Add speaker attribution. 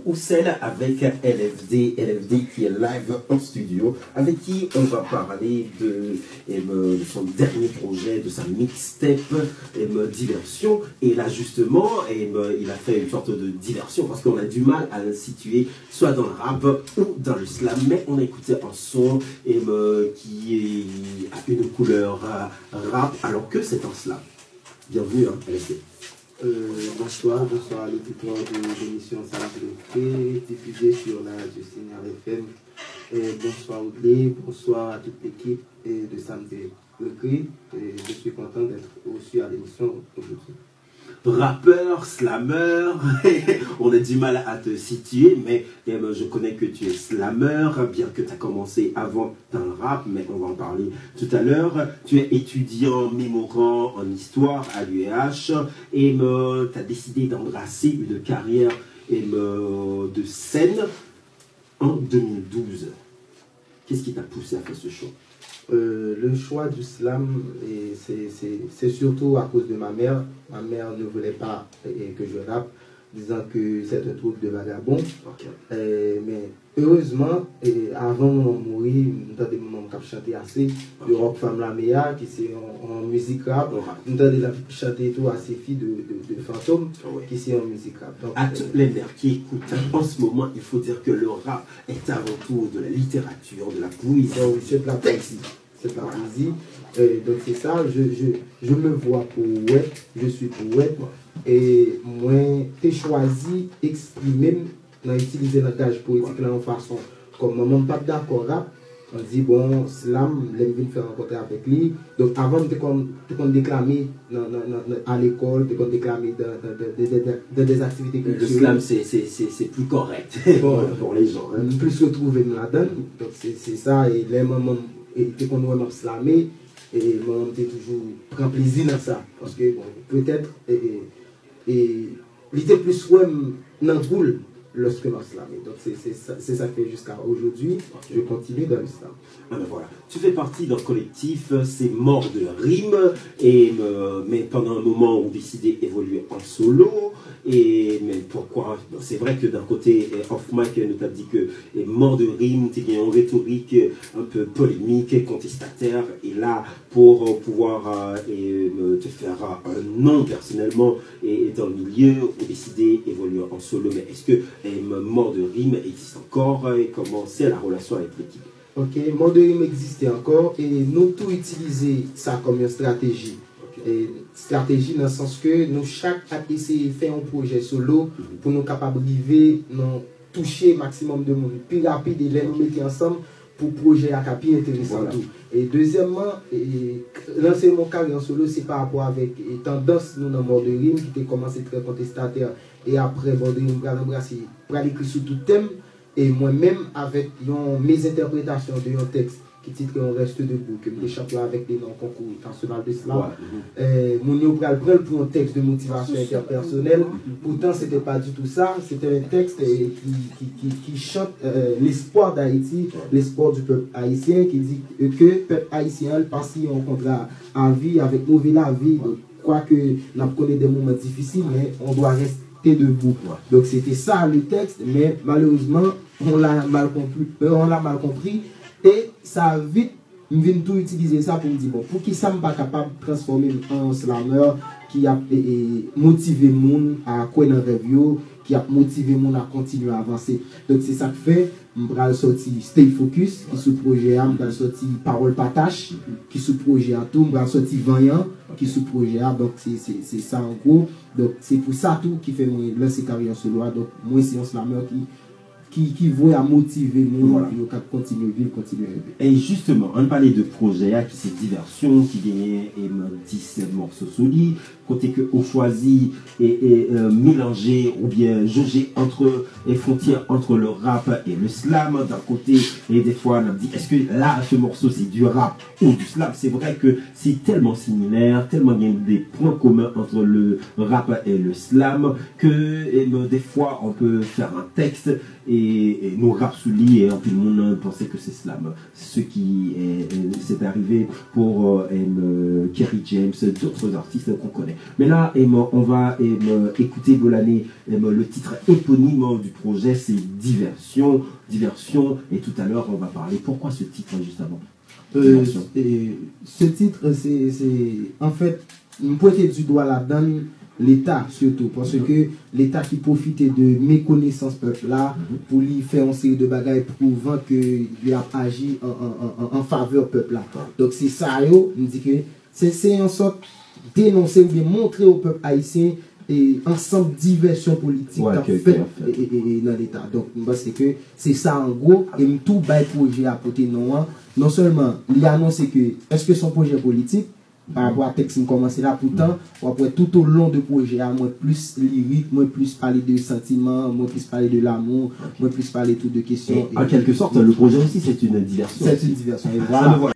Speaker 1: ou celle avec LFD qui est live en studio, avec qui on va parler de son dernier projet, de sa mixtape Diversion. Et là justement, il a fait une sorte de diversion parce qu'on a du mal à le situer soit dans le rap ou dans le slam, mais on a écouté un son qui a une couleur rap alors que c'est un slam. Bienvenue, hein, LFD.
Speaker 2: Bonsoir à l'auditoire de l'émission Salamé, diffusée sur la radio Signal FM. Bonsoir Oudley, bonsoir à toute l'équipe de Samedi Recré. Je suis content d'être aussi à l'émission aujourd'hui.
Speaker 1: Rappeur, slammer, on a du mal à te situer, mais je connais que tu es slammer, bien que tu as commencé avant dans le rap, mais on va en parler tout à l'heure. Tu es étudiant mémorant en histoire à l'UEH et tu as décidé d'embrasser une carrière de scène en 2012. Qu'est-ce qui t'a poussé à faire ce choix?
Speaker 2: Le choix du slam, c'est surtout à cause de ma mère. Ma mère ne voulait pas que je rappe, disant que c'est un truc de vagabond.
Speaker 1: Okay.
Speaker 2: Mais heureusement, avant de mourir, dans des moments où je chantais assez, de Rock Femme la Méa, qui c'est en musique rap, nous avons chanté tout à ces filles de fantômes, qui c'est en musique rap. Donc,
Speaker 1: à toutes les mères qui écoutent en ce moment, il faut dire que le rap est avant tout de la littérature, de la poésie.
Speaker 2: C'est de la poésie. C'est de la poésie. Donc c'est ça, je me vois poète, je suis poète. Et moi, j'ai choisi d'exprimer, d'utiliser le langage poétique de façon comme maman pas d'accord rap. On dit bon, slam, l'aime bien faire rencontrer avec lui. Donc avant de déclamer à l'école, de déclamer dans des activités
Speaker 1: culturelles. Le slam, c'est plus correct pour les gens.
Speaker 2: Hein. Plus se trouver là-dedans. Donc c'est ça, et les mamans, et qu'on doit slammer, et maman toujours prend plaisir dans ça. Parce que bon, peut-être, il était plus dans le boule lorsque l'on slamé. Donc c'est ça que jusqu'à aujourd'hui, je continue dans l'islam.
Speaker 1: Ah ben voilà. Tu fais partie d'un collectif, c'est Mort de Rime, mais pendant un moment on décidé d'évoluer en solo. Mais pourquoi? C'est vrai que d'un côté, off-mic nous a dit que Mort de Rime, tu es en rhétorique un peu polémique, contestataire, et là, pour pouvoir te faire un nom personnellement et dans le milieu, on a décidé d'évoluer en solo. Mais est-ce que Mort de Rime existe encore et comment c'est la relation avec l'équipe?
Speaker 2: Ok, Mort de Rime existe encore et nous tout utiliser ça comme une stratégie. Et stratégie dans le sens que nous chaque essayé de faire un projet solo pour nous capables de toucher maximum de monde plus rapide et les nous mettre ensemble pour projet à plus intéressant. Voilà. Tout. Et deuxièmement, lancer mon carrière en solo, c'est par rapport avec tendance nous dans Mort de Rime qui a commencé très contestataire et après Mort de Rime pour écrire sur tout thème et moi-même avec mes interprétations de un texte qui titre On reste debout, que je champion avec des noms concours national de slam. Mon yo pral prendre pour un texte de motivation interpersonnelle. Pourtant, ce n'était pas du tout ça. C'était un texte qui chante l'espoir d'Haïti, l'espoir du peuple haïtien, qui dit que le peuple haïtien passe en contrat à vie, avec nouvelle la vie. Quoique nous connaissons des moments difficiles, mais on doit rester debout. Donc c'était ça le texte, mais malheureusement, on l'a mal compris. Et ça a vite, je viens tout utiliser ça pour me dire, bon, pour qui ça ne pas capable de transformer en slammer qui a motivé les gens à quoi dans le rêve, qui a motivé les gens à continuer à avancer. Donc c'est ça que fait, je vais sortir Stay Focus, qui sous projet A, je vais sortir Parole Patache, qui sous projet A tout, je vais sortir Vaillant, qui sous projet A, donc c'est ça en gros. Donc c'est pour ça tout qui fait moi lancer carrière solo. Donc moi c'est un slammer qui veut à motiver nous voilà. Pour continuer à vivre, continuer à rêver.
Speaker 1: Et justement, on parlait de projet qui c'est Diversion, qui gagnait 10 morceaux solides, côté que on choisit et mélanger ou bien jauger entre les frontières entre le rap et le slam d'un côté, et des fois on a dit est-ce que là ce morceau c'est du rap ou du slam? C'est vrai que c'est tellement similaire, tellement il y a des points communs entre le rap et le slam que des fois on peut faire un texte et et nos rapsouli et tout le monde pensait que c'est slam. Ce qui c'est arrivé pour Kerry James, d'autres artistes qu'on connaît. Mais là, on va écouter Bolané, le titre éponyme du projet, c'est Diversion. Diversion, et tout à l'heure, on va parler. Pourquoi ce titre, juste avant?
Speaker 2: Ce titre, c'est en fait, nous pointer du doigt là-dedans l'État surtout, parce que l'État qui profitait de méconnaissance peuple là pour lui faire une série de bagages prouvant qu'il a agi en faveur peuple là. Donc c'est ça, yo, nous dit que c'est en sorte dénoncer ou bien montrer au peuple haïtien et ensemble diversion politique dans l'État. Donc c'est que c'est ça en gros, et tout bail projet à côté non seulement il a annoncé que est-ce que son projet politique par rapport à texte qui commence là, pourtant après tout au long de projet moi plus lyrique, moi plus parler de sentiments, moi plus parler de l'amour, moi plus parler tout de questions.
Speaker 1: En quelque sorte le projet aussi c'est une diversion.
Speaker 2: C'est une diversion. Et voilà.